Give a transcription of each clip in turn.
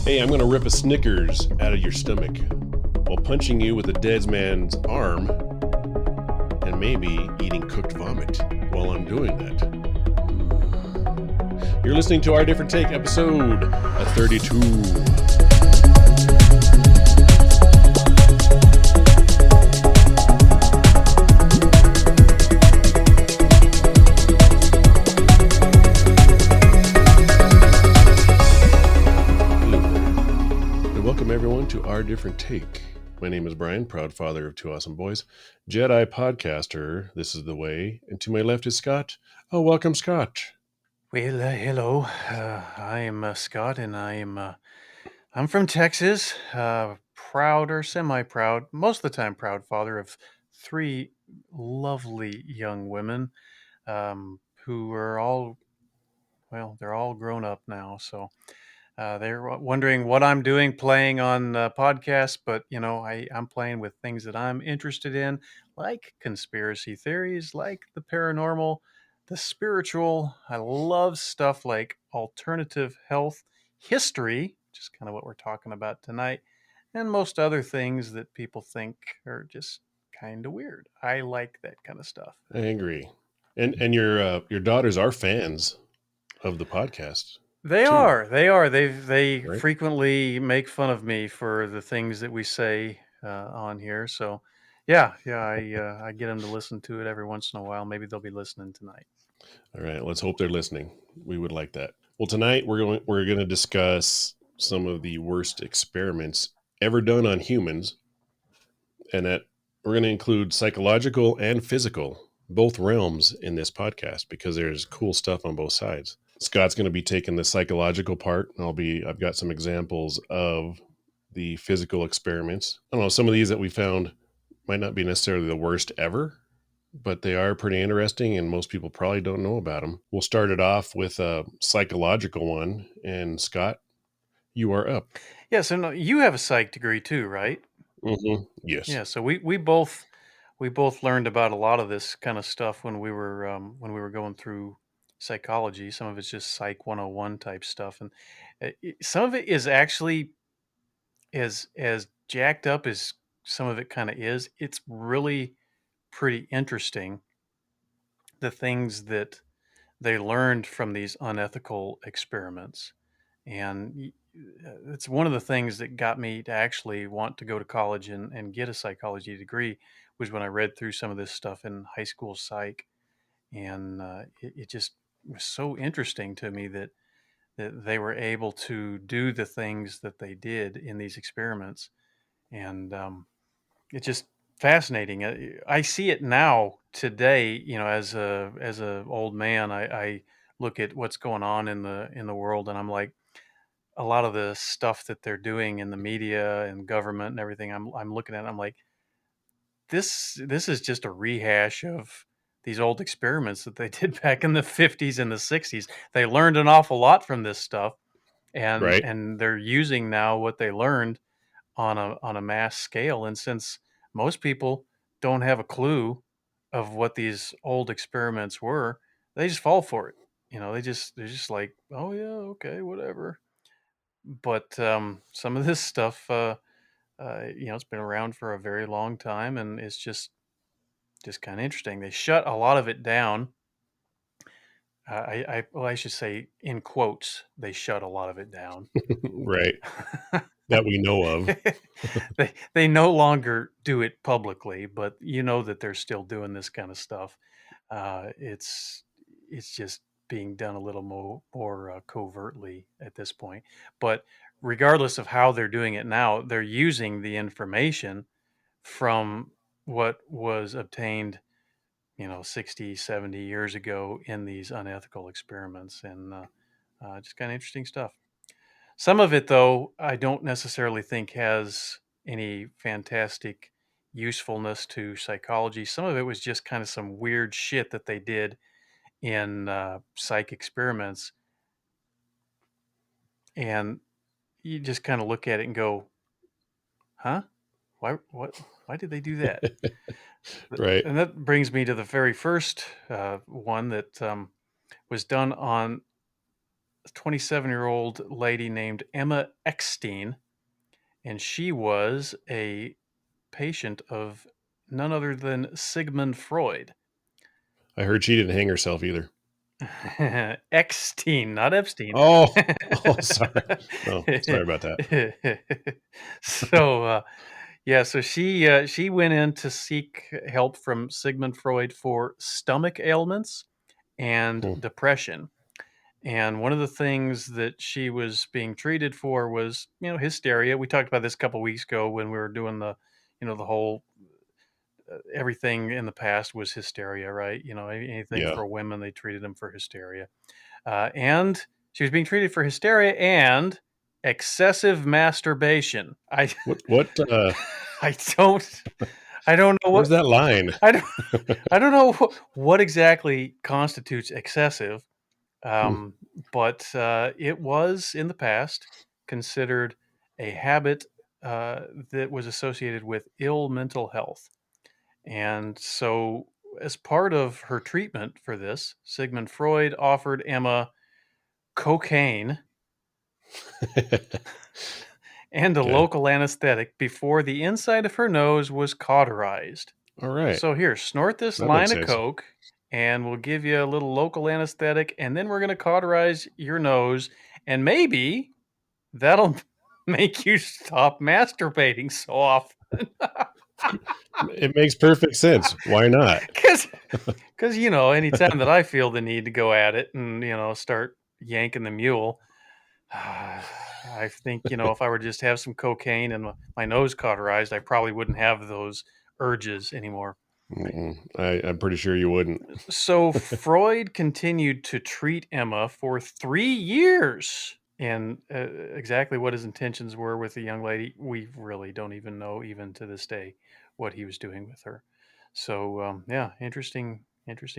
Hey, I'm gonna rip a Snickers out of your stomach while punching you with a dead man's arm and maybe eating cooked vomit while I'm doing that. You're listening to Our Different Take, episode 32. Welcome everyone to Our Different Take. My name is Brian, proud father of two awesome boys, Jedi podcaster, This is the Way, and to my left is Scott. Oh, welcome, Scott. Well, hello. I am Scott, and I'm from Texas. Proud or semi-proud, most of the time proud father of three lovely young women, who are they're all grown up now. So they're wondering what I'm doing playing on podcasts, but I'm playing with things that I'm interested in, like conspiracy theories, like the paranormal, the spiritual. I love stuff like alternative health, history, which is kind of what we're talking about tonight, and most other things that people think are just kind of weird. I like that kind of stuff. I agree. And your daughters are fans of the podcast They too, are. They are. They right? frequently make fun of me for the things that we say on here. So, yeah, I get them to listen to it every once in a while. Maybe they'll be listening tonight. All right, let's hope they're listening. We would like that. Well, tonight we're going to discuss some of the worst experiments ever done on humans, and that we're going to include psychological and physical, both realms in this podcast because there's cool stuff on both sides. Scott's going to be taking the psychological part, and I've got some examples of the physical experiments. I don't know, some of these that we found might not be necessarily the worst ever, but they are pretty interesting, and most people probably don't know about them. We'll start it off with a psychological one, and Scott, you are up. Yeah. So no, you have a psych degree too, right? Yes. Yeah. So we both learned about a lot of this kind of stuff when we were going through psychology. Some of it's just Psych 101 type stuff, and some of it is actually as jacked up as some of it kind of is. It's really pretty interesting, the things that they learned from these unethical experiments. And it's one of the things that got me to actually want to go to college and get a psychology degree, was when I read through some of this stuff in high school psych. And it just was so interesting to me that they were able to do the things that they did in these experiments. And it's just fascinating. I see it now today. As a old man, I look at what's going on in the world, and I'm like, a lot of the stuff that they're doing in the media and government and everything. I'm looking at it, I'm like, this is just a rehash of these old experiments that they did back in the 50s and the 60s. They learned an awful lot from this stuff, and Right. and they're using now what they learned on a mass scale. And since most people don't have a clue of what these old experiments were, they just fall for it. They're just like, oh yeah, okay, whatever. But some of this stuff, it's been around for a very long time, and it's just kind of interesting. They shut a lot of it down. I should say, in quotes, they shut a lot of it down. Right. That we know of. They no longer do it publicly, but you know that they're still doing this kind of stuff. It's just being done a little more covertly at this point. But regardless of how they're doing it now, they're using the information from what was obtained 60, 70 years ago in these unethical experiments. And just kind of interesting stuff. Some of it, though, I don't necessarily think has any fantastic usefulness to psychology. Some of it was just kind of some weird shit that they did in psych experiments. And you just kind of look at it and go, huh? Why did they do that? Right. And that brings me to the very first one that was done on 27-year-old lady named Emma Eckstein, and she was a patient of none other than Sigmund Freud. I heard she didn't hang herself either. Eckstein, not Epstein. Oh, oh, sorry. Oh, sorry about that. so, yeah, so she went in to seek help from Sigmund Freud for stomach ailments and Hmm. depression. And one of the things that she was being treated for was, hysteria. We talked about this a couple weeks ago when we were doing the whole everything in the past was hysteria, right? Anything Yeah. for women, they treated them for hysteria. And she was being treated for hysteria and excessive masturbation. What, I don't, I don't know where's what, that line? I don't, I don't know what exactly constitutes excessive. Hmm. Um, but it was in the past considered a habit that was associated with ill mental health. And so, as part of her treatment for this, Sigmund Freud offered Emma cocaine and a Okay. local anesthetic before the inside of her nose was cauterized. All right. So, here, snort this That makes line of sense. coke, and we'll give you a little local anesthetic, and then we're going to cauterize your nose, and maybe that'll make you stop masturbating so often. It makes perfect sense. Why not? Because anytime that I feel the need to go at it and start yanking the mule, I think if I were to just have some cocaine and my nose cauterized, I probably wouldn't have those urges anymore. Mm-mm. I'm pretty sure you wouldn't. So Freud continued to treat Emma for 3 years. And exactly what his intentions were with the young lady, we really don't even know, even to this day, what he was doing with her. So, yeah, interesting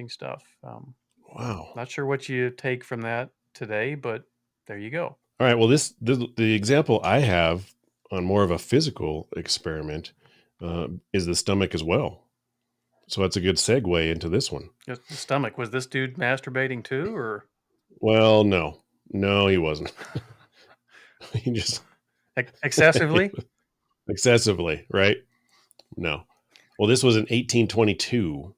stuff. Wow. Not sure what you take from that today, but there you go. All right. Well, the example I have on more of a physical experiment is the stomach as well. So that's a good segue into this one. Just the stomach. Was this dude masturbating too, or Well, no, no, he wasn't. He just excessively? excessively, right? No. Well, this was in 1822.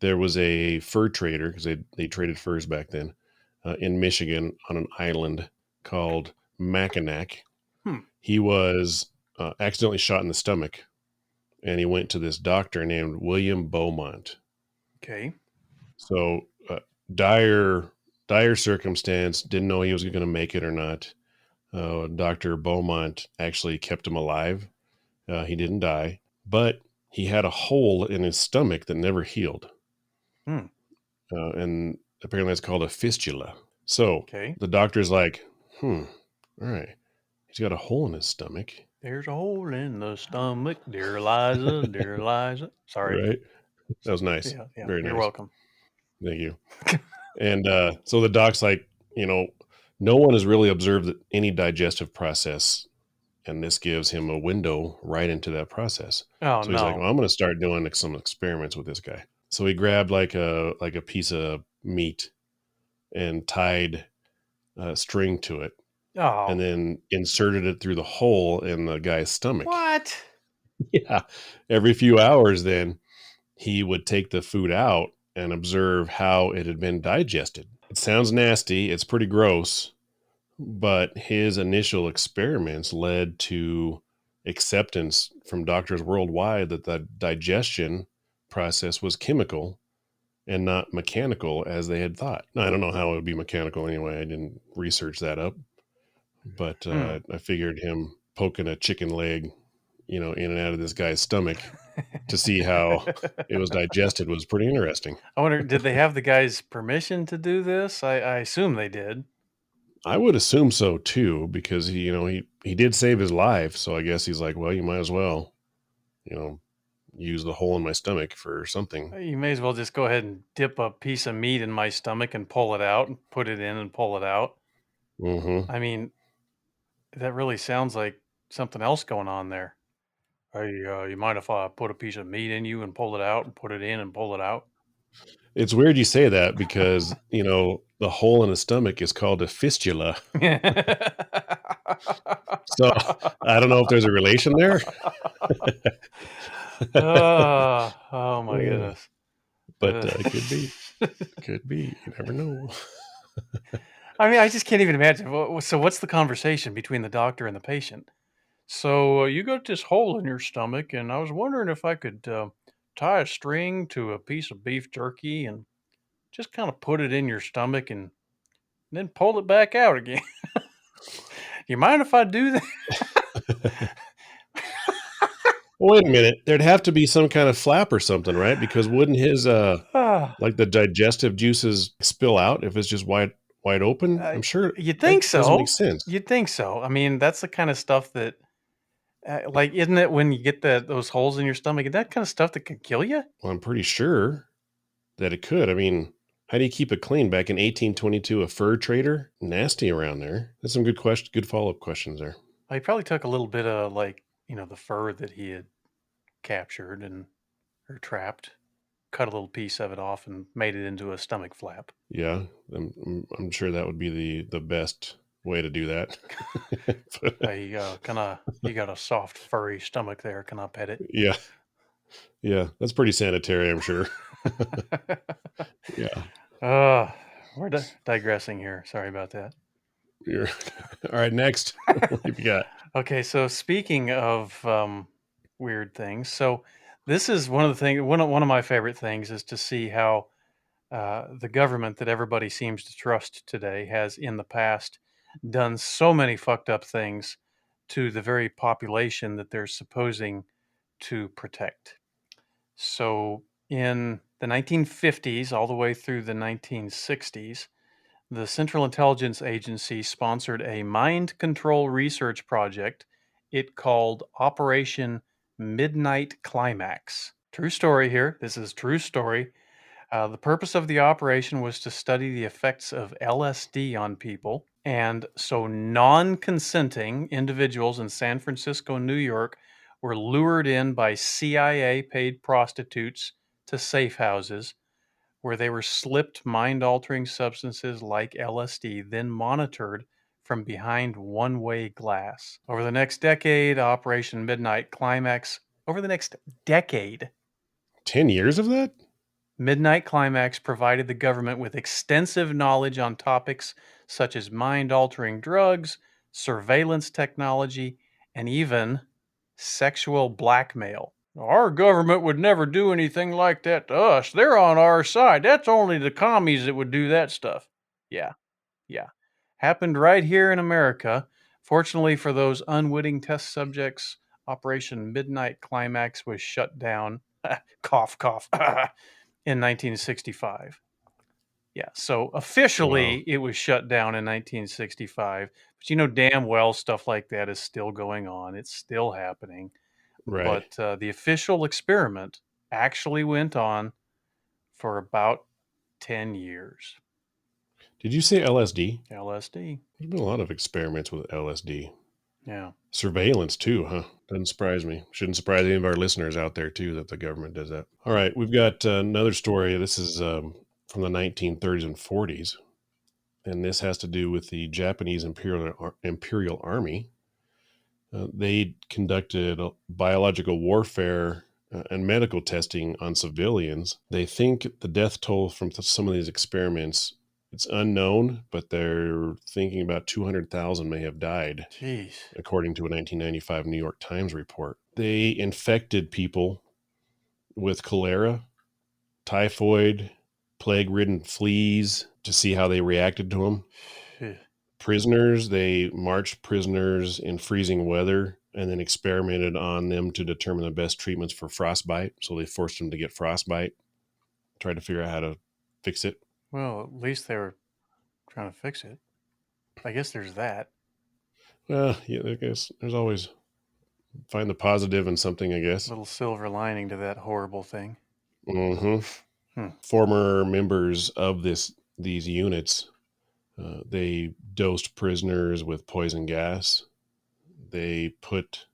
There was a fur trader because they traded furs back then in Michigan on an island called Mackinac. Hmm. He was accidentally shot in the stomach, and he went to this doctor named William Beaumont. Okay. So dire circumstance. Didn't know he was going to make it or not. Dr. Beaumont actually kept him alive. He didn't die, but he had a hole in his stomach that never healed. Hmm. And apparently that's called a fistula. So Okay. the doctor's like, all right, he's got a hole in his stomach, There's a hole in the stomach, dear Eliza, dear Eliza. Sorry. right? That was nice. Yeah, yeah. Very You're nice. welcome. Thank you. And so the doc's like, no one has really observed any digestive process. And this gives him a window right into that process. Oh So he's like, no. well, I'm going to start doing some experiments with this guy. So he grabbed like a piece of meat and tied a string to it and Oh. then inserted it through the hole in the guy's stomach. What? Yeah. Every few hours, then he would take the food out and observe how it had been digested. It sounds nasty. It's pretty gross, but his initial experiments led to acceptance from doctors worldwide that the digestion process was chemical and not mechanical as they had thought. Now, I don't know how it would be mechanical anyway. I didn't research that up, but Hmm. I figured him poking a chicken leg, in and out of this guy's stomach to see how it was digested was pretty interesting. I wonder, did they have the guy's permission to do this? I assume they did. I would assume so too, because he did save his life. So I guess he's like, well, you might as well, you know, use the hole in my stomach for something. You may as well just go ahead and dip a piece of meat in my stomach and pull it out and put it in and pull it out. Hmm. I mean, that really sounds like something else going on there. Hey, you mind if I put a piece of meat in you and pull it out and put it in and pull it out? It's weird you say that because the hole in the stomach is called a fistula. So I don't know if there's a relation there. Oh my Uh, goodness. but Uh, it could be. Could be. You never know. I mean, I just can't even imagine. So, what's the conversation between the doctor and the patient? So, you got this hole in your stomach, and I was wondering if I could tie a string to a piece of beef jerky and just kind of put it in your stomach and then pull it back out again. You mind if I do that? Well, wait a minute. There'd have to be some kind of flap or something, right? Because wouldn't his Ah, like the digestive juices spill out if it's just wide open? uh, I'm sure you'd that think doesn't make so. sense. You'd think so. I mean, that's the kind of stuff that, like, isn't it when you get those holes in your stomach? Is that kind of stuff that can kill you? Well, I'm pretty sure that it could. I mean, how do you keep it clean? Back in 1822, a fur trader, nasty around there. That's some good follow up questions there. He probably took a little bit of, like, the fur that he had captured and or trapped, cut a little piece of it off, and made it into a stomach flap. Yeah, I'm sure that would be the best way to do that. But, Hey, you got a soft, furry stomach there. Can I pet yeah, yeah, that's pretty sanitary, I'm sure. it? Yeah, uh, we're digressing here. Sorry about that. you're all right. Next, what have you got? Okay, so speaking of weird things, so this is one of the things. One of my favorite things is to see how the government that everybody seems to trust today has in the past done so many fucked up things to the very population that they're supposing to protect. So in the 1950s, all the way through the 1960s, the Central Intelligence Agency sponsored a mind control research project it called Operation Midnight Climax. True story here. This is true story. The purpose of the operation was to study the effects of LSD on people. And so non consenting individuals in San Francisco, New York were lured in by CIA paid prostitutes to safe houses where they were slipped mind altering substances like LSD, then monitored from behind one way glass. Over the next decade, Operation Midnight Climax, over the next decade, 10 years of that? Midnight Climax provided the government with extensive knowledge on topics such as mind altering drugs, surveillance technology, and even sexual blackmail. Our government would never do anything like that to us. They're on our side. That's only the commies that would do that stuff. Yeah, yeah. Happened right here in America. Fortunately for those unwitting test subjects, Operation Midnight Climax was shut down. Cough, cough. In 1965. Yeah, so Wow. officially it was shut down in 1965, but you know damn well stuff like that is still going on. It's still happening. Right. But the official experiment actually went on for about 10 years. Did you say LSD? LSD. There's been a lot of experiments with LSD. Yeah. Surveillance too, huh? Doesn't surprise me. Shouldn't surprise any of our listeners out there too that the government does that. All right, we've got another story. This is from the 1930s and 40s, and this has to do with the Japanese Imperial Army. They conducted biological warfare and medical testing on civilians. They think the death toll from some of these experiments it's unknown, but they're thinking about 200,000 may have died, Jeez. according to a 1995 New York Times report. They infected people with cholera, typhoid, plague ridden fleas to see how they reacted to them. Prisoners, they marched prisoners in freezing weather and then experimented on them to determine the best treatments for frostbite. So they forced them to get frostbite, tried to figure out how to fix it. Well, at least they were trying to fix it. I guess there's that Well, yeah, I guess there's always find the positive in something, I guess. little silver lining to that horrible thing. Hmm. Hmm. Former members of these units, they dosed prisoners with poison gas. They put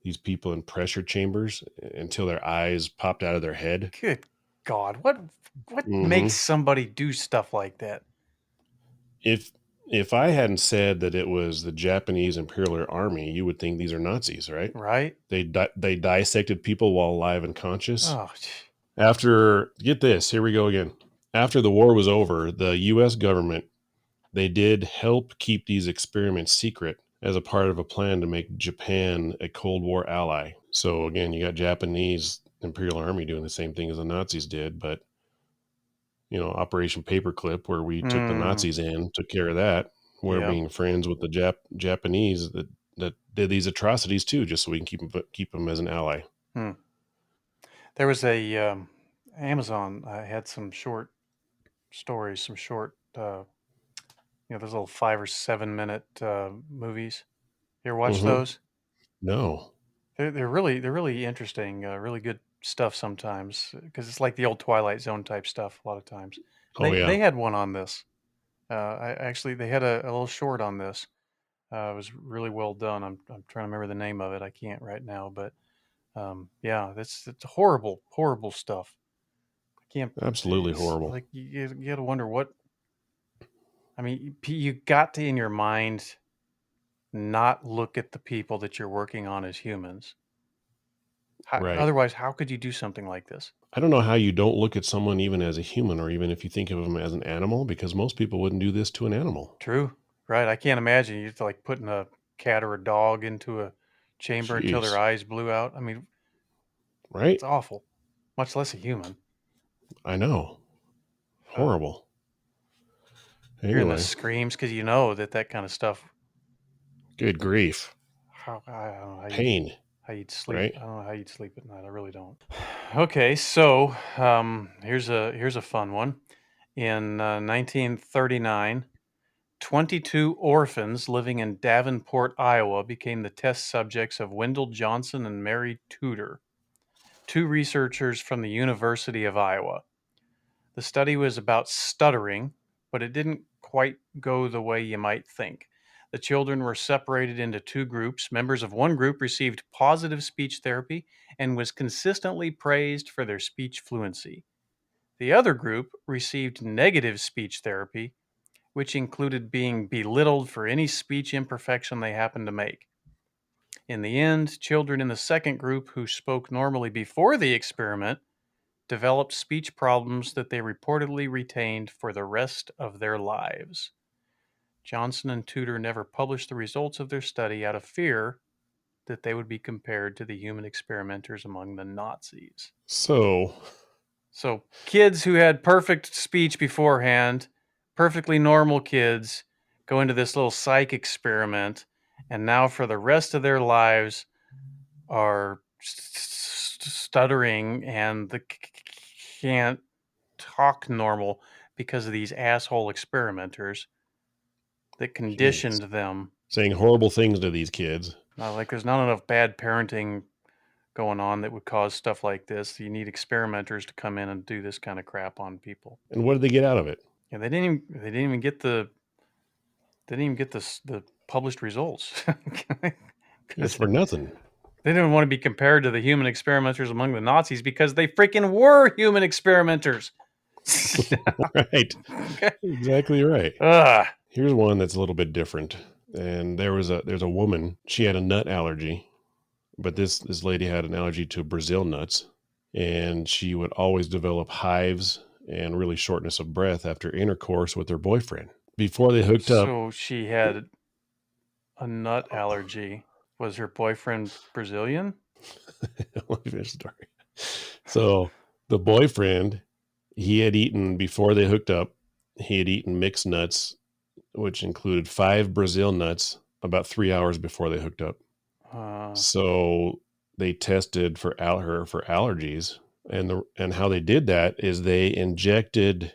these people in pressure chambers until their eyes popped out of their head. Good God, what makes Hmm. somebody do stuff like that? if if I hadn't said that it was the Japanese Imperial Army, you would think these are Nazis, right? Right? They dissected people while alive and conscious. Oh, After, get this, here we go again. After the war was over, the U.S. government, they did help keep these experiments secret as a part of a plan to make Japan a Cold War ally. So again, you got Japanese Imperial Army doing the same thing as the Nazis did, but Operation Paperclip, where we took the mm, Nazis in, took care of that. We're yeah. being friends with the Japanese that did these atrocities too, just so we can keep them as an ally. Hmm. There was a Amazon. I had some short stories, some short, those little 5 or 7 minute movies. You ever watch Mm-hmm. those? No. They're really interesting. Really good stuff sometimes because it's like the old Twilight Zone type stuff a lot of times. Oh They yeah. had one on this. They had a little short on this. It was really well done. I'm trying to remember the name of it. I can't right now, but yeah, it's horrible, horrible stuff. I can't. Absolutely It's horrible. like you got to wonder what. I mean, you got to in your mind not look at the people that you're working on as humans. Right. Otherwise, how could you do something like this? I don't know how you don't look at someone even as a human, or even if you think of them as an animal, because most people wouldn't do this to an animal. True, right? I can't imagine you like putting a cat or a dog into a chamber until their Jeez. eyes blew out. I mean, Right? it's awful. Much less a human. I know. Uh, Horrible. Hearing the Anyway, screams because you know that kind of stuff. good grief. How I don't know Pain, how you'd sleep. right? I don't know how you'd sleep at night. I really don't. Okay, so here's a fun one. In 1939, 22 orphans living in Davenport, Iowa, became the test subjects of Wendell Johnson and Mary Tudor, two researchers from the University of Iowa. The study was about stuttering, but it didn't quite go the way you might think. The children were separated into two groups. Members of one group received positive speech therapy and was consistently praised for their speech fluency. The other group received negative speech therapy, which included being belittled for any speech imperfection they happened to make. In the end, children in the second group who spoke normally before the experiment developed speech problems that they reportedly retained for the rest of their lives. Johnson and Tudor never published the results of their study out of fear that they would be compared to the human experimenters among the Nazis. So, So, kids who had perfect speech beforehand, perfectly normal kids, go into this little psych experiment, and now for the rest of their lives are stuttering and can't talk normal because of these asshole experimenters that jeez. conditioned them. Saying horrible things to these kids. Like there's not enough bad parenting going on that would cause stuff like this. You need experimenters to come in and do this kind of crap on people. And what did they get out of it? And they didn't even get the published results It's because for nothing. they didn't want to be compared to the human experimenters among the Nazis because they freaking were human experimenters. Right. Exactly right. Ugh. Here's one that's a little bit different. And there's a woman, she had a nut allergy, but this lady had an allergy to Brazil nuts, and she would always develop hives and really shortness of breath after intercourse with her boyfriend. Before they hooked up, So she had a nut allergy. Was her boyfriend Brazilian? let me finish the story. So the boyfriend, he had eaten, before they hooked up, he had eaten mixed nuts, which included 5 Brazil nuts, about 3 hours before they hooked up. Uh, So they tested for her for allergies, and how they did that is they injected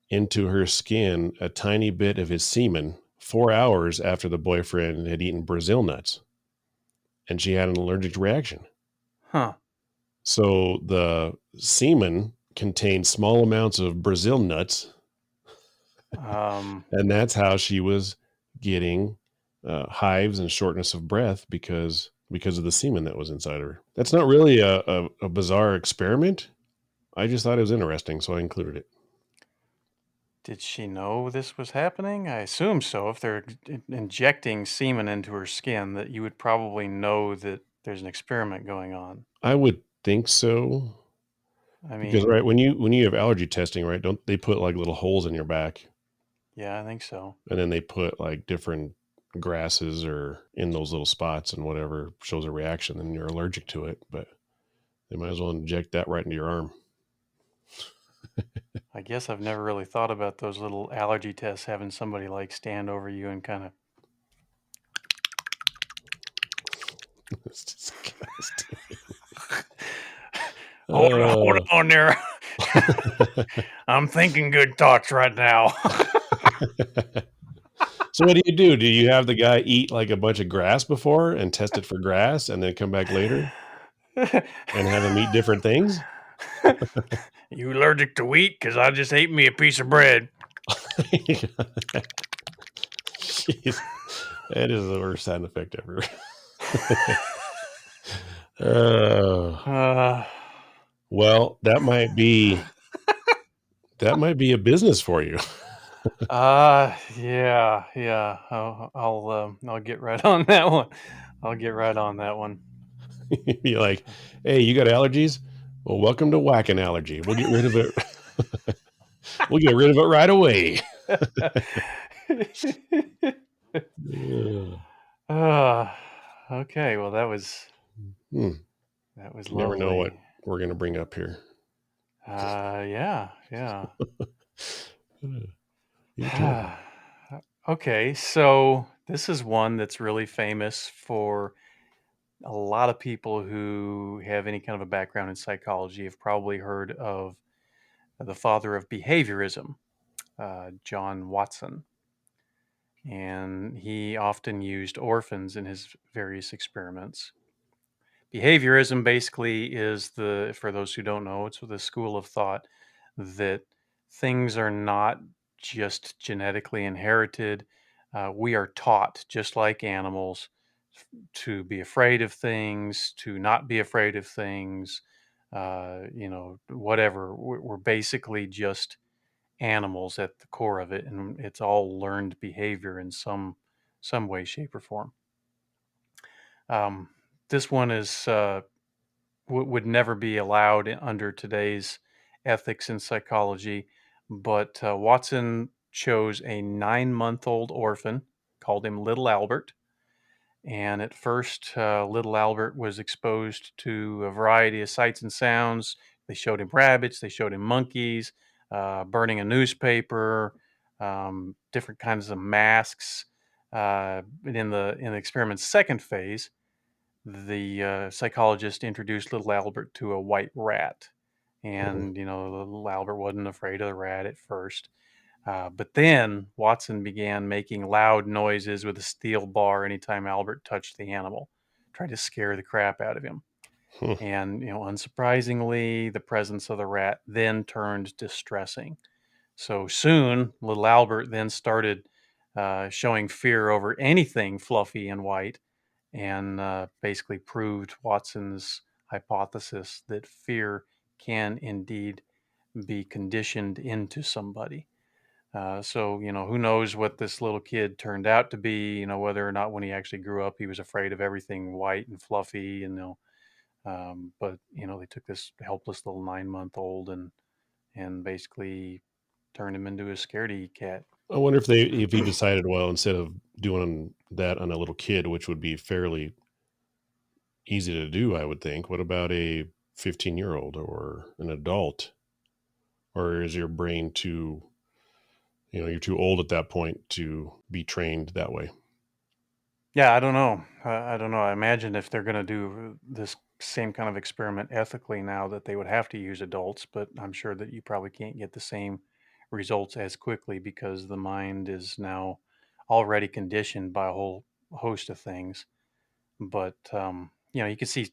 into her skin a tiny bit of his semen 4 hours after the boyfriend had eaten Brazil nuts, and she had an allergic reaction. huh. So the semen contained small amounts of Brazil nuts, Um, and that's how she was getting hives and shortness of breath because of the semen that was inside her. That's not really a bizarre experiment. I just thought it was interesting, so I included it. Did she know this was happening? I assume so. If they're injecting semen into her skin, that you would probably know that there's an experiment going on. I would think so. I Because, mean, right, when you have allergy testing, right, don't they put, like, little holes in your back, yeah, I think so. and then they put, like, different grasses or in those little spots, and whatever shows a reaction, and you're allergic to it, but they might as well inject that right into your arm. I guess I've never really thought about those little allergy tests, having somebody like stand over you and kind of, It's disgusting. hold Uh, on there. I'm thinking good thoughts right now. so what do you do? Do you have the guy eat, like, a bunch of grass before and test it for grass and then come back later and have him eat different things? You allergic to wheat? Because I just ate me a piece of bread. Jeez, that is the worst sound effect ever. Uh, Uh, well, that might be a business for you. yeah, yeah. I'll get right on that one. I'll get right on that one. Be like, "Hey, you got allergies? Well, welcome to whacking allergy. We'll get rid of it. We'll get rid of it right away." Ugh. uh, okay, well Hmm. that was You never know what lovely. we're gonna bring up here. Yeah, yeah. You tell. Okay, so this is one that's really famous for a lot of people who have any kind of a background in psychology have probably heard of the father of behaviorism, John Watson. And he often used orphans in his various experiments. Behaviorism basically is for those who don't know, it's the school of thought that things are not just genetically inherited. We are taught, just like animals, to be afraid of things, to not be afraid of things, whatever. We're basically just animals at the core of it, and it's all learned behavior in some way, shape, or form. Um, this one is would never be allowed under today's ethics and psychology. But Watson chose a 9-month-old orphan, called him Little Albert. And at first, little Albert was exposed to a variety of sights and sounds. They showed him rabbits, they showed him monkeys, burning a newspaper, different kinds of masks. But in the experiment's second phase, the psychologist introduced little Albert to a white rat. Oh, And, little Albert wasn't afraid of the rat at first. But then Watson began making loud noises with a steel bar anytime Albert touched the animal, tried to scare the crap out of him. huh. And, unsurprisingly, the presence of the rat then turned distressing. So soon, little Albert then started showing fear over anything fluffy and white, and basically proved Watson's hypothesis that fear can indeed be conditioned into somebody. So, who knows what this little kid turned out to be, whether or not when he actually grew up, he was afraid of everything white and fluffy, but, they took this helpless little 9-month old and basically turned him into a scaredy cat. I wonder if he decided, well, instead of doing that on a little kid, which would be fairly easy to do, I would think. What about a 15-year-old or an adult? Or is your brain you're too old at that point to be trained that way? Yeah, I don't know. I don't know. I imagine if they're going to do this same kind of experiment ethically now, that they would have to use adults, but I'm sure that you probably can't get the same results as quickly because the mind is now already conditioned by a whole host of things. But, you can see,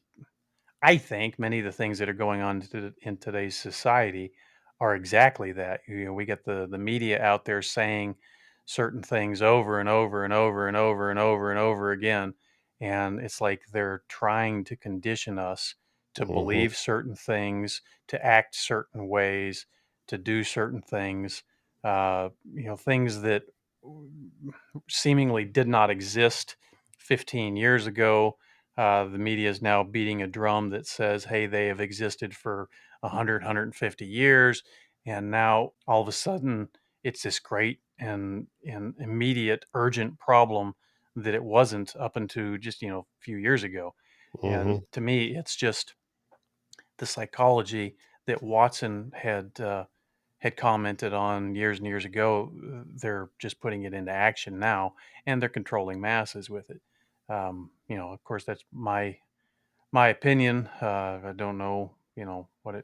I think many of the things that are going on in today's society are exactly that. We get the media out there saying certain things over and over and over and over and over and over again, and it's like they're trying to condition us to Hmm. believe certain things, to act certain ways, to do certain things. things that seemingly did not exist 15 years ago. The media is now beating a drum that says, hey, they have existed for 100, 150 years. And now all of a sudden, it's this great and immediate, urgent problem that it wasn't up until just, a few years ago. Hmm. And to me, it's just the psychology that Watson had commented on years and years ago. They're just putting it into action now, and they're controlling masses with it. Of course, that's my opinion. I don't know,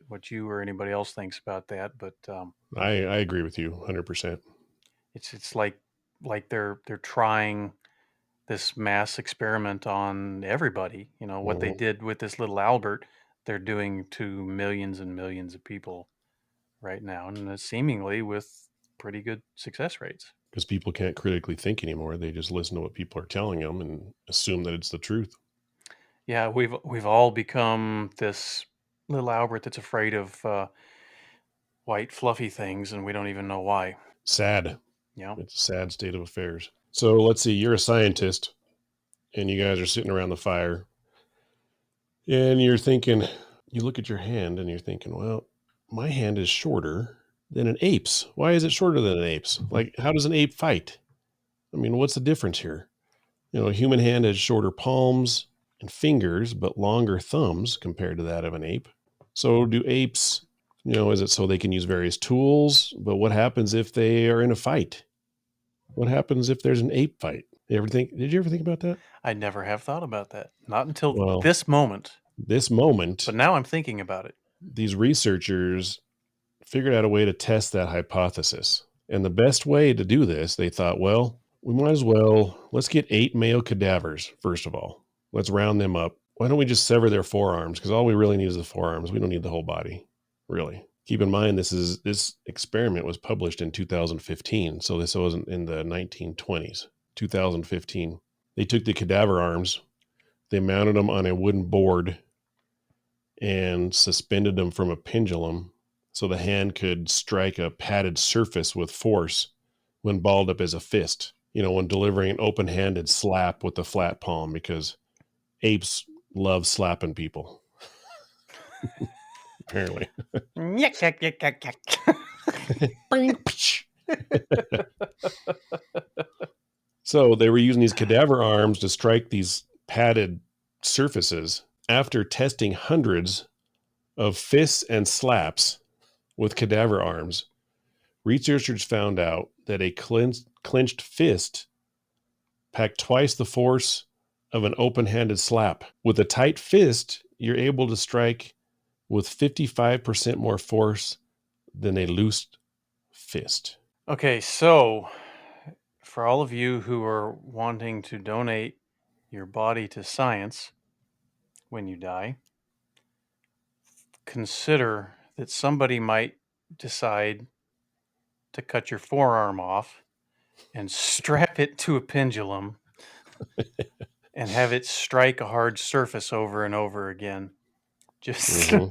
what you or anybody else thinks about that, but I agree with you 100%. it's like they're trying this mass experiment on everybody. What they Hmm. did with this little Albert, they're doing to millions and millions of people right now, and seemingly with pretty good success rates. Because people can't critically think anymore. They just listen to what people are telling them and assume that it's the truth. Yeah, we've all become this little Albert that's afraid of white fluffy things, and we don't even know why. Sad. Yeah. It's a sad state of affairs. So let's see, you're a scientist and you guys are sitting around the fire and you're thinking, you look at your hand and you're thinking, well, my hand is shorter than an ape's. Why is it shorter than an ape's? Like, how does an ape fight? I mean, what's the difference here? A human hand has shorter palms and fingers, but longer thumbs compared to that of an ape. So, do apes, is it so they can use various tools? But what happens if they are in a fight? What happens if there's an ape fight? Did you ever think about that? I never have thought about that. Not until Well, this moment, this but moment, now I'm thinking about it. these researchers figured out a way to test that hypothesis. And the best way to do this, they thought, well, we might as well, let's get 8 male cadavers, first of all. Let's round them up. Why don't we just sever their forearms? Because all we really need is the forearms. We don't need the whole body, really. Keep in mind, this experiment was published in 2015, so this wasn't in the 1920s. 2015. They took the cadaver arms, they mounted them on a wooden board, and suspended them from a pendulum so the hand could strike a padded surface with force when balled up as a fist, when delivering an open handed slap with the flat palm, because apes love slapping people, apparently. Yuck, yuck, yuck, yuck, yuck. So they were using these cadaver arms to strike these padded surfaces. After testing hundreds of fists and slaps with cadaver arms, researchers found out that a clenched fist packed twice the force of an open-handed slap. With a tight fist, you're able to strike with 55% more force than a loose fist. Okay, so for all of you who are wanting to donate your body to science when you die, consider that somebody might decide to cut your forearm off and strap it to a pendulum and have it strike a hard surface over and over again, just Mm-hmm.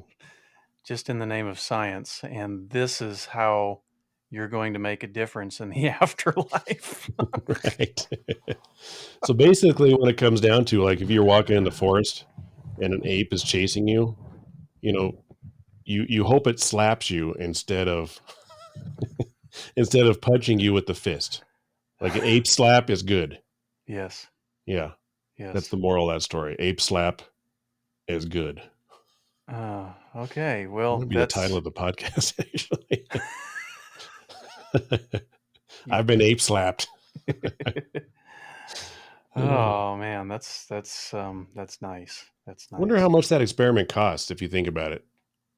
just in the name of science. And this is how you're going to make a difference in the afterlife. Right. So basically, what it comes down to, like if you're walking in the forest and an ape is chasing you, you know, you hope it slaps you instead of punching you with the fist. Like an ape slap is good. Yes, Yeah, that's yes. the moral of that story. Ape slap is good. Okay, That well, would be the title that's of the podcast, actually. I've been ape slapped. I oh man, that's nice. That's wonder how nice. much that experiment cost if you think about it.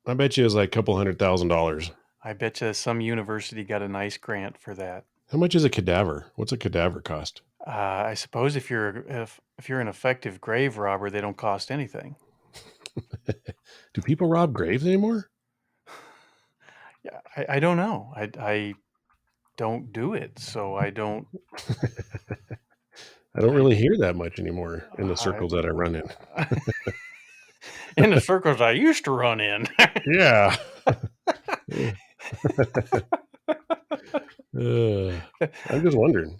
I bet you it was like a couple $100,000. I bet you some university got a nice grant for that. How much is a cadaver? What's a cadaver cost? I suppose if you're an effective grave robber, they don't cost anything. Do people rob graves anymore? Yeah, I don't know. I don't do it, so I don't. I don't I, really hear that much anymore in the I circles that I run in. in the circles I used to run in. Yeah. I'm just wondering.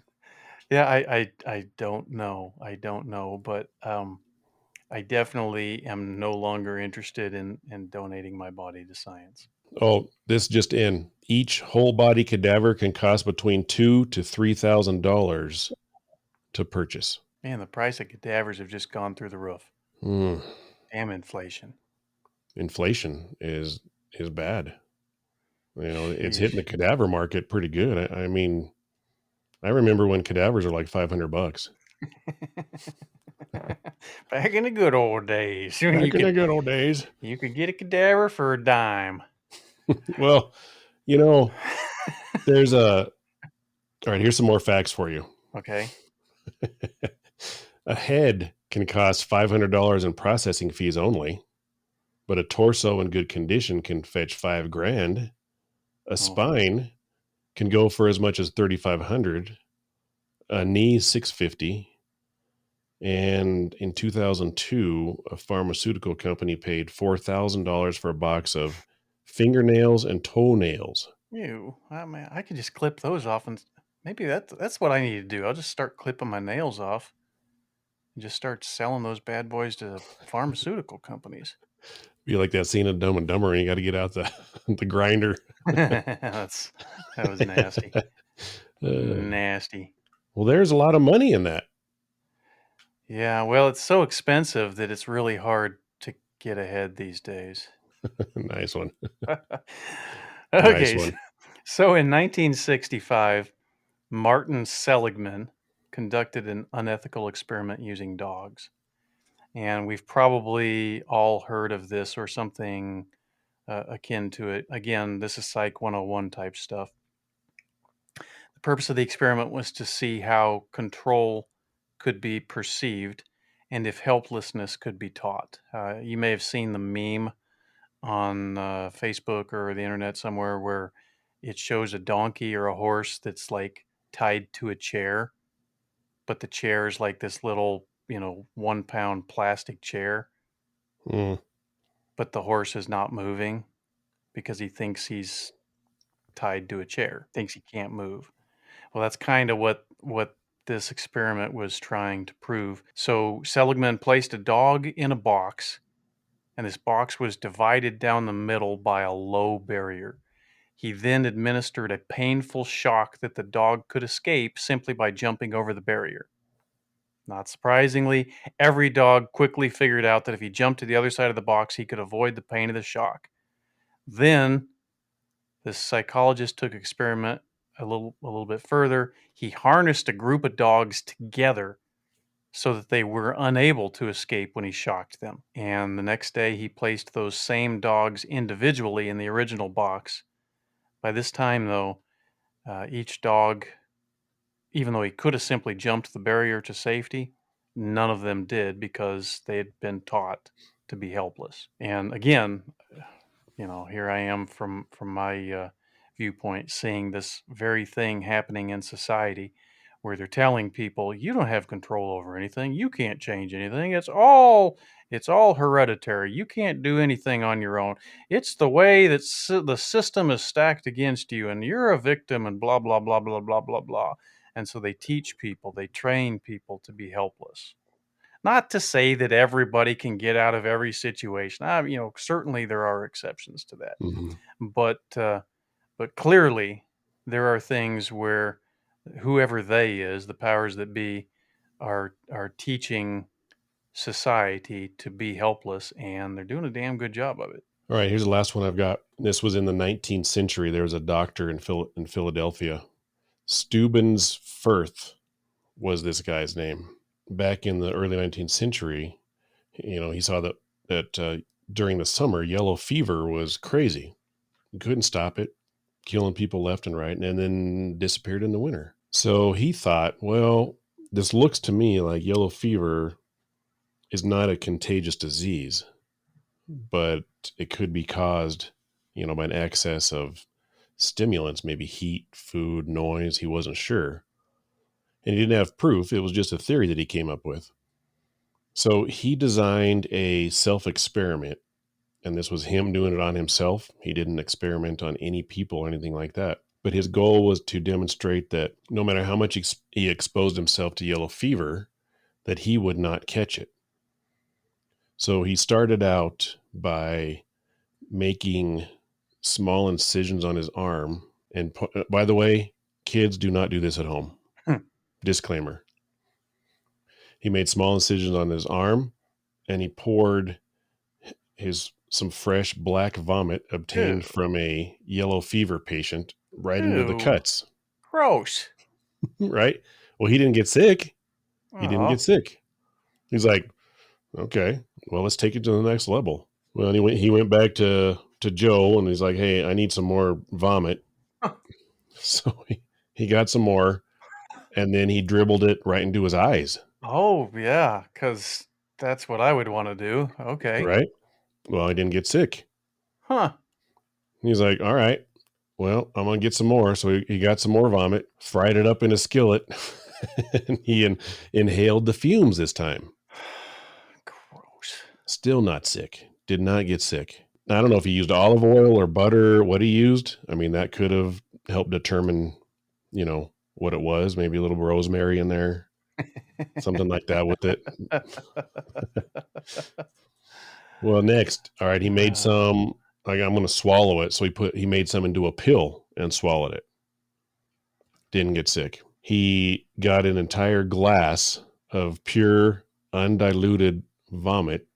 Yeah, I don't know. I don't know, but I definitely am no longer interested in donating my body to science. Oh, this just in. Each whole body cadaver can cost between $2,000 to $3,000 to purchase. Man, the price of cadavers have just gone through the roof. Mm, Damn inflation. inflation is bad. It's hitting the Sheesh. cadaver market pretty good. I mean, I remember when cadavers are like $500. Back in the good old days, when Back in the good old days. you could get a cadaver for a dime. Well, you know, there's a all right, here's some more facts for you. Okay. A head can cost $500 in processing fees only, but a torso in good condition can fetch 5 grand. A Oh, spine can go for as much as 3,500. A knee 650. And in 2002, a pharmaceutical company paid $4,000 for a box of fingernails and toenails. ew. I mean, I could just clip those off, and maybe that's what I need to do. I'll just start clipping my nails off and just start selling those bad boys to pharmaceutical companies. Be like that scene of Dumb and Dumber, and you got to get out the the grinder. That's that was nasty. Uh, Nasty. well, there's a lot of money in that. Yeah, well, it's so expensive that it's really hard to get ahead these days. Nice one. Nice Okay, one. so in 1965, Martin Seligman conducted an unethical experiment using dogs. And we've probably all heard of this or something akin to it. Again, this is Psych 101 type stuff. The purpose of the experiment was to see how control could be perceived and if helplessness could be taught. You may have seen the meme on Facebook or the internet somewhere where it shows a donkey or a horse that's like tied to a chair, but the chair is like this little, 1 pound plastic chair, Mm, but the horse is not moving because he thinks he's tied to a chair, thinks he can't move. Well, that's kind of what this experiment was trying to prove. So Seligman placed a dog in a box, and this box was divided down the middle by a low barrier. He then administered a painful shock that the dog could escape simply by jumping over the barrier. Not surprisingly, every dog quickly figured out that if he jumped to the other side of the box, he could avoid the pain of the shock. Then the psychologist took experiment a little bit further. He harnessed a group of dogs together so that they were unable to escape when he shocked them. And the next day, he placed those same dogs individually in the original box. By this time, though, each dog, even though he could have simply jumped the barrier to safety, none of them did because they had been taught to be helpless. And again, here I am from my viewpoint, seeing this very thing happening in society, where they're telling people you don't have control over anything, you can't change anything. It's all hereditary. You can't do anything on your own. It's the way that the system is stacked against you, and you're a victim, and blah blah blah blah blah blah blah. And so they teach people, they train people to be helpless. Not to say that everybody can get out of every situation. Certainly there are exceptions to that, mhm. but clearly there are things where whoever they is, the powers that be, are teaching society to be helpless, and they're doing a damn good job of it. All right, here's the last one I've got. This was in the 19th century. There was a doctor in Philadelphia. Steuben's Firth was this guy's name. Back in the early 19th century, he saw that during the summer, yellow fever was crazy. He couldn't stop it, killing people left and right, and then disappeared in the winter. So he thought, well, this looks to me like yellow fever is not a contagious disease, but it could be caused, by an excess of stimulants, maybe heat, food, noise. He wasn't sure. And he didn't have proof. It was just a theory that he came up with. So he designed a self experiment, and this was him doing it on himself. He didn't experiment on any people or anything like that. but his goal was to demonstrate that no matter how much he exposed himself to yellow fever, that he would not catch it. So he started out by making small incisions on his arm. And by the way, kids, do not do this at home. Hmm. Disclaimer. He made small incisions on his arm, and he poured some fresh black vomit Ew. obtained from a yellow fever patient right into the Ew. cuts. Gross. Right? Well, he didn't get sick. He didn't Oh. get sick. He's like, okay, well, let's take it to the next level. Well, he went back to Joe, and he's like, hey, I need some more vomit. So he got some more, and then he dribbled it right into his eyes. Oh, yeah, because that's what I would want to do. Okay. Right? Well, he didn't get sick. Huh. He's like, all right, well, I'm going to get some more. So he got some more vomit, fried it up in a skillet, and he inhaled the fumes this time. Gross. Still not sick. Did not get sick. I don't know if he used olive oil or butter, what he used. I mean, that could have helped determine, what it was. Maybe a little rosemary in there, something like that with it. Well, next, all right, he made Uh, some, like, I'm going to swallow it. So he made some into a pill and swallowed it. Didn't get sick. He got an entire glass of pure, undiluted vomit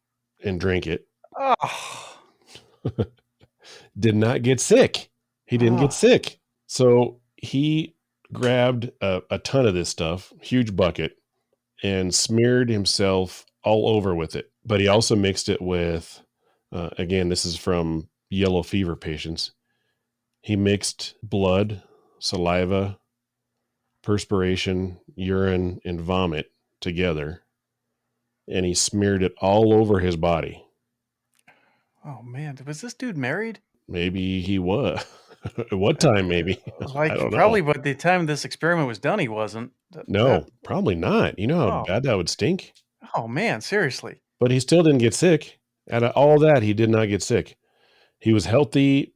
and drank it. oh. Did not get sick. He didn't get Oh. sick. So he grabbed a ton of this stuff, huge bucket, and smeared himself all over with it. But he also mixed it with, again, this is from yellow fever patients. He mixed blood, saliva, perspiration, urine, and vomit together, and he smeared it all over his body. Oh, man. Was this dude married? Maybe he was. At what time, maybe? I Like, don't probably know. by the time this experiment was done, he wasn't. That No, probably not. You know how oh. bad that would stink? Oh, man. Seriously. But he still didn't get sick. Out of all that, he did not get sick. He was healthy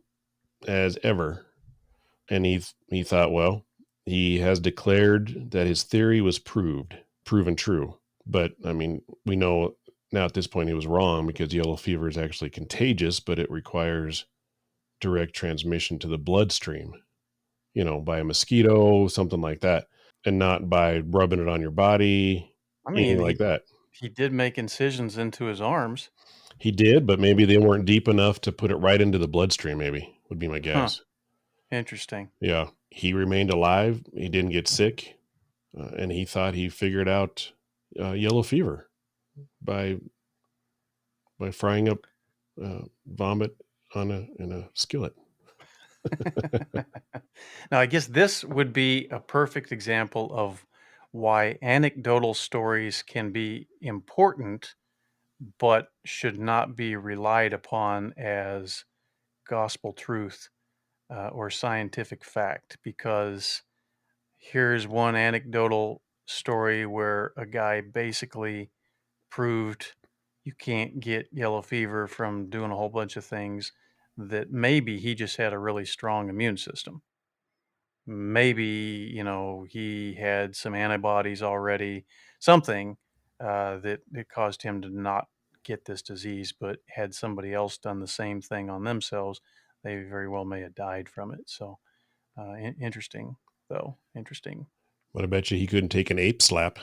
as ever. And he thought, well, he has declared that his theory was proven true. But I mean, we know now at this point he was wrong, because yellow fever is actually contagious, but it requires direct transmission to the bloodstream, by a mosquito, something like that, and not by rubbing it on your body, I mean, anything like that. he did make incisions into his arms. He did, but maybe they weren't deep enough to put it right into the bloodstream, maybe, would be my Huh. guess. Interesting. Yeah. He remained alive. He didn't get sick. And he thought he figured out yellow fever by frying up vomit in a skillet. Now, I guess this would be a perfect example of why anecdotal stories can be important, but should not be relied upon as gospel truth or scientific fact. Because here's one anecdotal story where a guy basically proved you can't get yellow fever from doing a whole bunch of things, that maybe he just had a really strong immune system. Maybe, he had some antibodies already, something that caused him to not get this disease. But had somebody else done the same thing on themselves, they very well may have died from it. So interesting, though. Interesting. But I bet you he couldn't take an ape slap.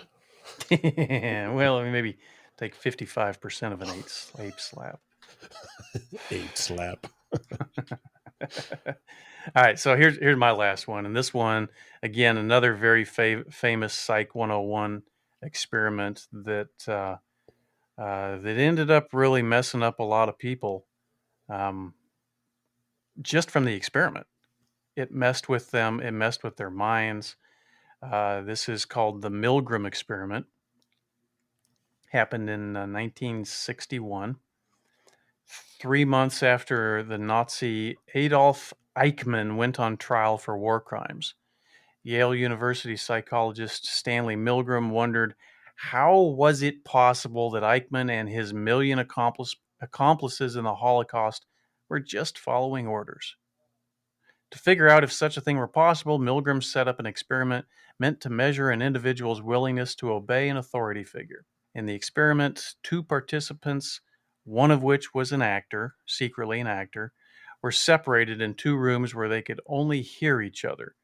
Well, I mean, maybe take 55% of an ape slap. Ape slap. All right, so here's my last one, and this one again, another very famous Psych 101 experiment that ended up really messing up a lot of people, um, just from the experiment. It messed with them. It messed with their minds. This is called the Milgram experiment. Happened in 1961. 3 months after the Nazi Adolf Eichmann went on trial for war crimes, Yale University psychologist Stanley Milgram wondered, how was it possible that Eichmann and his million accomplices in the Holocaust were just following orders? To figure out if such a thing were possible, Milgram set up an experiment meant to measure an individual's willingness to obey an authority figure. In the experiment, 2 participants, one of which was an actor, secretly an actor, were separated in 2 rooms where they could only hear each other.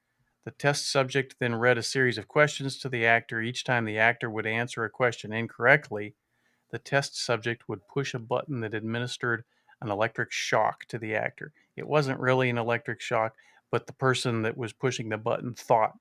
The test subject then read a series of questions to the actor. Each time the actor would answer a question incorrectly, the test subject would push a button that administered an electric shock to the actor. It wasn't really an electric shock, but the person that was pushing the button thought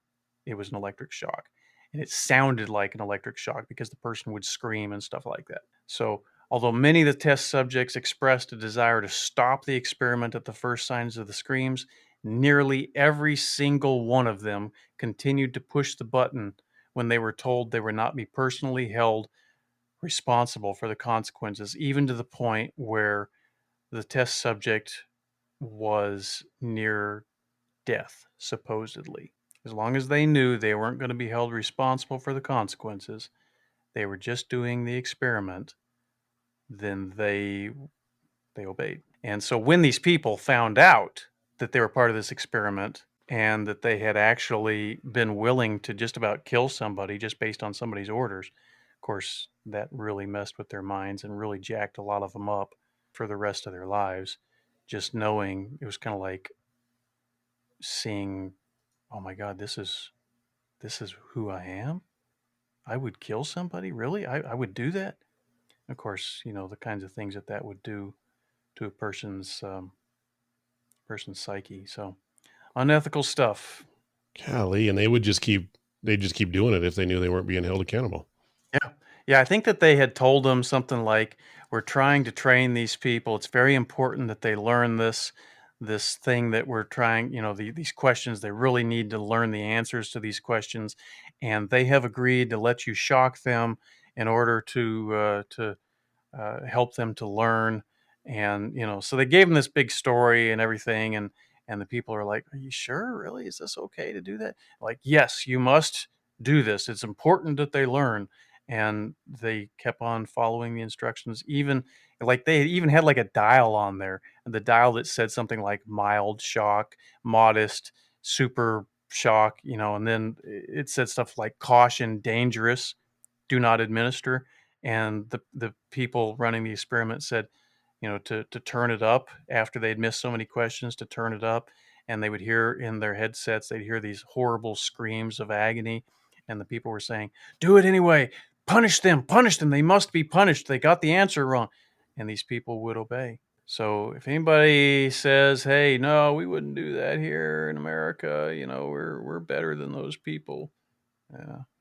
it was an electric shock. And it sounded like an electric shock because the person would scream and stuff like that. So, although many of the test subjects expressed a desire to stop the experiment at the first signs of the screams, nearly every single one of them continued to push the button when they were told they would not be personally held responsible for the consequences, even to the point where the test subject was near death, supposedly. As long as they knew they weren't going to be held responsible for the consequences, they were just doing the experiment, then they obeyed. And so when these people found out that they were part of this experiment and that they had actually been willing to just about kill somebody just based on somebody's orders, of course, that really messed with their minds and really jacked a lot of them up for the rest of their lives. Just knowing, it was kind of like seeing, oh my God, this is who I am. I would kill somebody. Really? I would do that. Of course, the kinds of things that would do to a person's psyche. So unethical stuff. Golly, and they'd just keep doing it if they knew they weren't being held accountable. Yeah, I think that they had told them something like, we're trying to train these people. It's very important that they learn this thing that we're trying, these questions. They really need to learn the answers to these questions, and they have agreed to let you shock them in order to help them to learn. And so they gave them this big story and everything, and the people are like, are you sure? Really? Is this okay to do that? Like, yes, you must do this. It's important that they learn. And they kept on following the instructions. Even like they even had like a dial on there, and the dial that said something like mild shock, modest, super shock, and then it said stuff like caution, dangerous, do not administer. And the people running the experiment said, to turn it up after they'd missed so many questions, to turn it up. And they would hear in their headsets, they'd hear these horrible screams of agony. And the people were saying, do it anyway. Punish them. They must be punished. They got the answer wrong. And these people would obey. So if anybody says, hey, no, we wouldn't do that here in America, we're better than those people.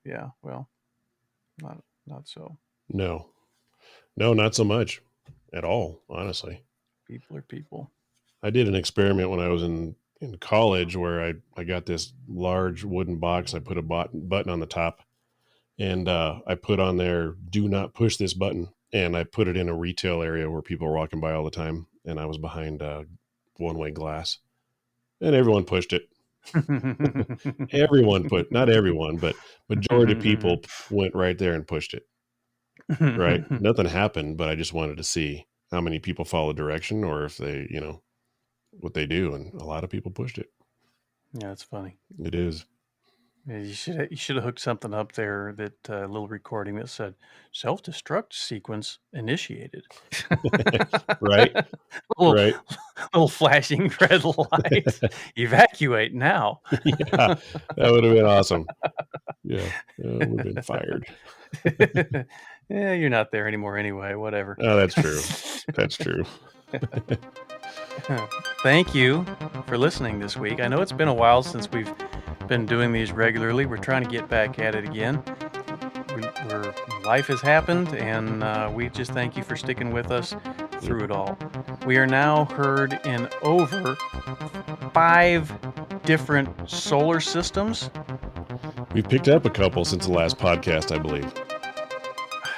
Yeah, well, not so. No, not so much at all, honestly. People are people. I did an experiment when I was in college where I got this large wooden box. I put a button on the top, and I put on there, do not push this button. And I put it in a retail area where people are walking by all the time. And I was behind one-way glass, and everyone pushed it. Not everyone, but majority of people went right there and pushed it. Right. Nothing happened, but I just wanted to see how many people follow direction, or if they, what they do. And a lot of people pushed it. Yeah, it's funny. It is. Yeah, you should have hooked something up there, that little recording that said self-destruct sequence initiated. Right. Right. Little flashing red light. Evacuate now. Yeah, that would have been awesome. Yeah, it would have been fired. Yeah, you're not there anymore anyway. Whatever. Oh, that's true. That's true. Thank you for listening this week. I know it's been a while since we've been doing these regularly. We're trying to get back at it again. Life has happened, and we just thank you for sticking with us through it all. We are now heard in over 5 different solar systems. We've picked up a couple since the last podcast, I believe.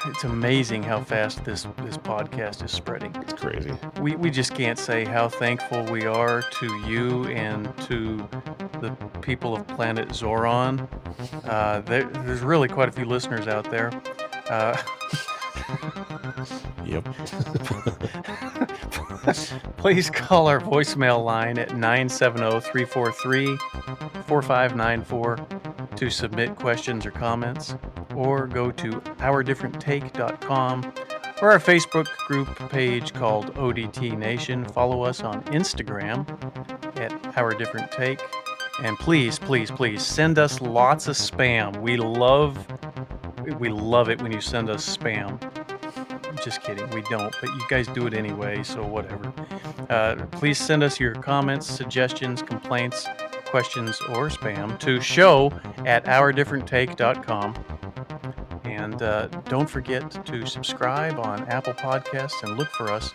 It's amazing how fast this podcast is spreading. It's crazy. We just can't say how thankful we are to you and to the people of planet Zoron. There's really quite a few listeners out there. Yep. Please call our voicemail line at 970-343-4594 to submit questions or comments, or go to ourdifferenttake.com or our Facebook group page called ODT Nation. Follow us on Instagram at Our Different Take. And please, please, please send us lots of spam. We love it when you send us spam. Just kidding, we don't, but you guys do it anyway, so whatever. Please send us your comments, suggestions, complaints, questions, or spam to show@ourdifferenttake.com. And don't forget to subscribe on Apple Podcasts and look for us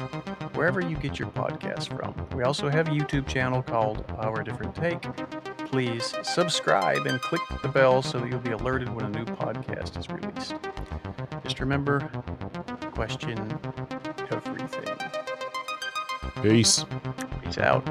wherever you get your podcasts from. We also have a YouTube channel called Our Different Take. Please subscribe and click the bell so that you'll be alerted when a new podcast is released. Just remember, question everything. Peace. Peace out.